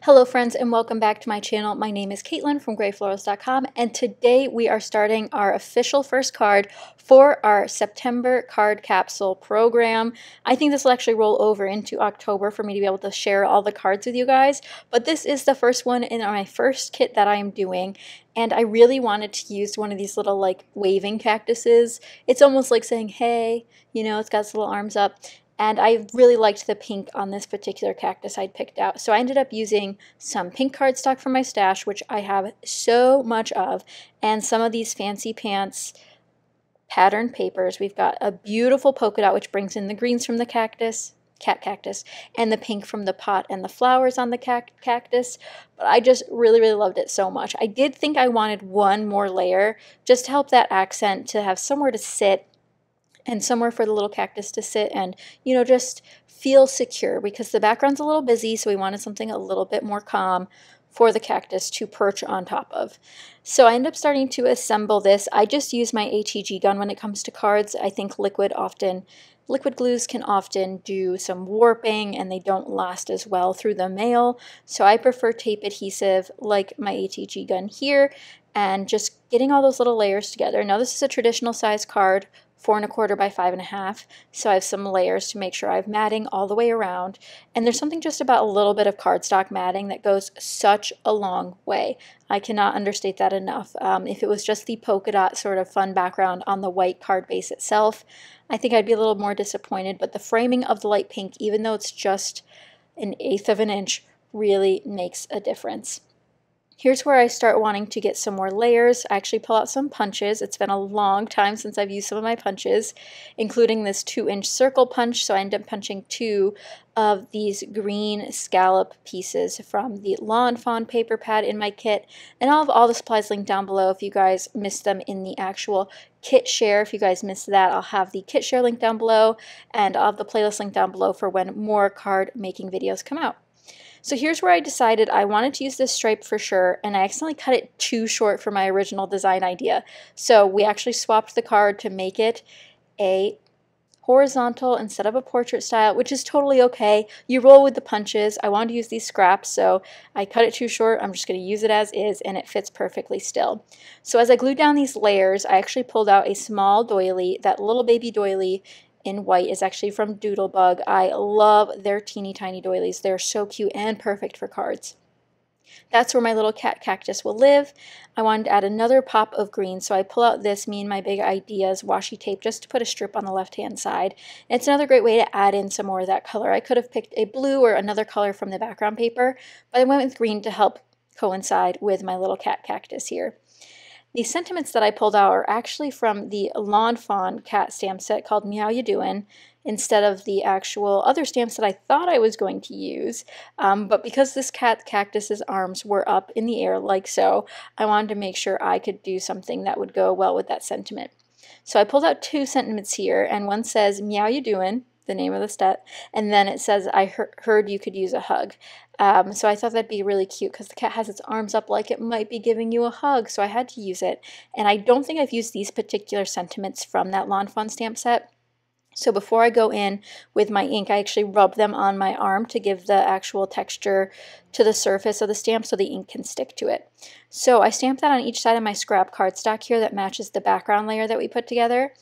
Hello friends and welcome back to my channel. My name is Katelyn from Florals.com and today we are starting our official first card for our September card capsule program. I think this will actually roll over into October for me to be able to share all the cards with you guys, but this is the first one in my first kit that I am doing, and I really wanted to use one of these little like waving cactuses. It's almost like saying hey, you know, it's got its little arms up. And I really liked the pink on this particular cactus I'd picked out. So I ended up using some pink cardstock from my stash, which I have so much of, and some of these fancy pants pattern papers. We've got a beautiful polka dot, which brings in the greens from the cactus, and the pink from the pot and the flowers on the cactus. But I just really loved it so much. I did think I wanted one more layer just to help that accent to have somewhere to sit and somewhere for the little cactus to sit and, you know, just feel secure, because the background's a little busy, so we wanted something a little bit more calm for the cactus to perch on top of. So I ended up starting to assemble this. I just use my ATG gun when it comes to cards. I think liquid glues can often do some warping and they don't last as well through the mail. So I prefer tape adhesive like my ATG gun here, and just getting all those little layers together. Now this is a traditional size card, 4 1/4 by 5 1/2, so I have some layers to make sure I have matting all the way around. And there's something just about a little bit of cardstock matting that goes such a long way. I cannot understate that enough. If it was just the polka dot sort of fun background on the white card base itself, I think I'd be a little more disappointed, but the framing of the light pink, even though it's just 1/8 of an inch, really makes a difference. Here's where I start wanting to get some more layers. I actually pull out some punches. It's been a long time since I've used some of my punches, including this 2-inch circle punch. So I end up punching 2 of these green scallop pieces from the Lawn Fawn paper pad in my kit. And I'll have all the supplies linked down below if you guys missed them in the actual kit share. If you guys missed that, I'll have the kit share link down below, and I'll have the playlist link down below for when more card making videos come out. So here's where I decided I wanted to use this stripe for sure, and I accidentally cut it too short for my original design idea. So we actually swapped the card to make it a horizontal instead of a portrait style, which is totally okay. You roll with the punches. I wanted to use these scraps, so I cut it too short. I'm just going to use it as is, and it fits perfectly still. So as I glued down these layers, I actually pulled out a small doily. That little baby doily in white is actually from Doodlebug. I love their teeny tiny doilies. They're so cute and perfect for cards. That's where my little cat cactus will live. I wanted to add another pop of green, so I pull out this Me and My Big Ideas washi tape just to put a strip on the left-hand side. And it's another great way to add in some more of that color. I could have picked a blue or another color from the background paper, but I went with green to help coincide with my little cat cactus here. The sentiments that I pulled out are actually from the Lawn Fawn cat stamp set called Meow, You Doin', instead of the actual other stamps that I thought I was going to use. But because this cat cactus's arms were up in the air like so, I wanted to make sure I could do something that would go well with that sentiment. So I pulled out 2 sentiments here, and one says, Meow, You Doin', the name of the step, and then it says, I heard you could use a hug. So I thought that'd be really cute because the cat has its arms up like it might be giving you a hug, so I had to use it. And I don't think I've used these particular sentiments from that Lawn Fawn stamp set. So before I go in with my ink, I actually rub them on my arm to give the actual texture to the surface of the stamp so the ink can stick to it. So I stamped that on each side of my scrap cardstock here that matches the background layer that we put together,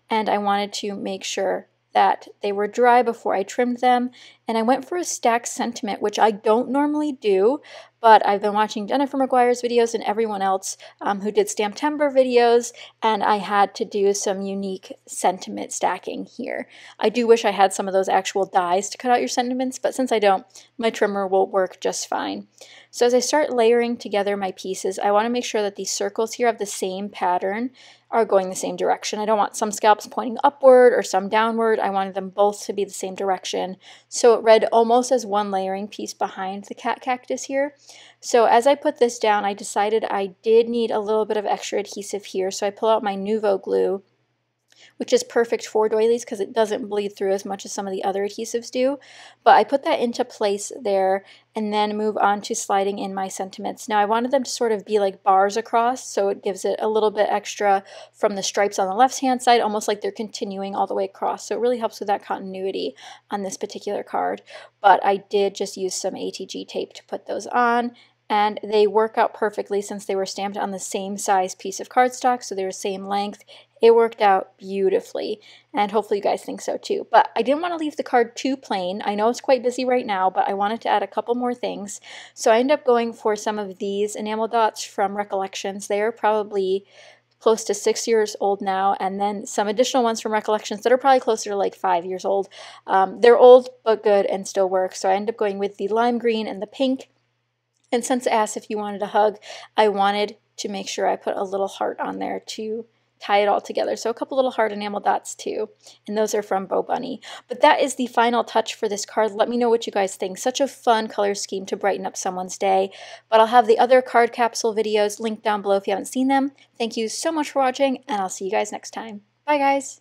and I wanted to make sure that they were dry before I trimmed them. And I went for a stacked sentiment, which I don't normally do, but I've been watching Jennifer McGuire's videos and everyone else who did Stamptember videos, and I had to do some unique sentiment stacking here. I do wish I had some of those actual dies to cut out your sentiments, but since I don't, my trimmer will work just fine. So as I start layering together my pieces, I want to make sure that these circles here of the same pattern are going the same direction. I don't want some scallops pointing upward or some downward. I wanted them both to be the same direction. So it read almost as one layering piece behind the cat cactus here. So as I put this down, I decided I did need a little bit of extra adhesive here. So I pull out my Nuvo glue which is perfect for doilies because it doesn't bleed through as much as some of the other adhesives do. But I put that into place there and then move on to sliding in my sentiments. Now I wanted them to sort of be like bars across, so it gives it a little bit extra from the stripes on the left hand side, almost like they're continuing all the way across. So it really helps with that continuity on this particular card. But I did just use some ATG tape to put those on, and they work out perfectly since they were stamped on the same size piece of cardstock, so they're the same length. It worked out beautifully, and hopefully you guys think so too. But I didn't want to leave the card too plain. I know it's quite busy right now, but I wanted to add a couple more things. So I ended up going for some of these enamel dots from Recollections. They are probably close to 6 years old now, and then some additional ones from Recollections that are probably closer to like 5 years old. They're old but good and still work, so I ended up going with the lime green and the pink. And since it asked if you wanted a hug, I wanted to make sure I put a little heart on there to tie it all together. So a couple little heart enamel dots too, and those are from Bo Bunny. But that is the final touch for this card. Let me know what you guys think. Such a fun color scheme to brighten up someone's day. But I'll have the other card capsule videos linked down below if you haven't seen them. Thank you so much for watching, and I'll see you guys next time. Bye guys!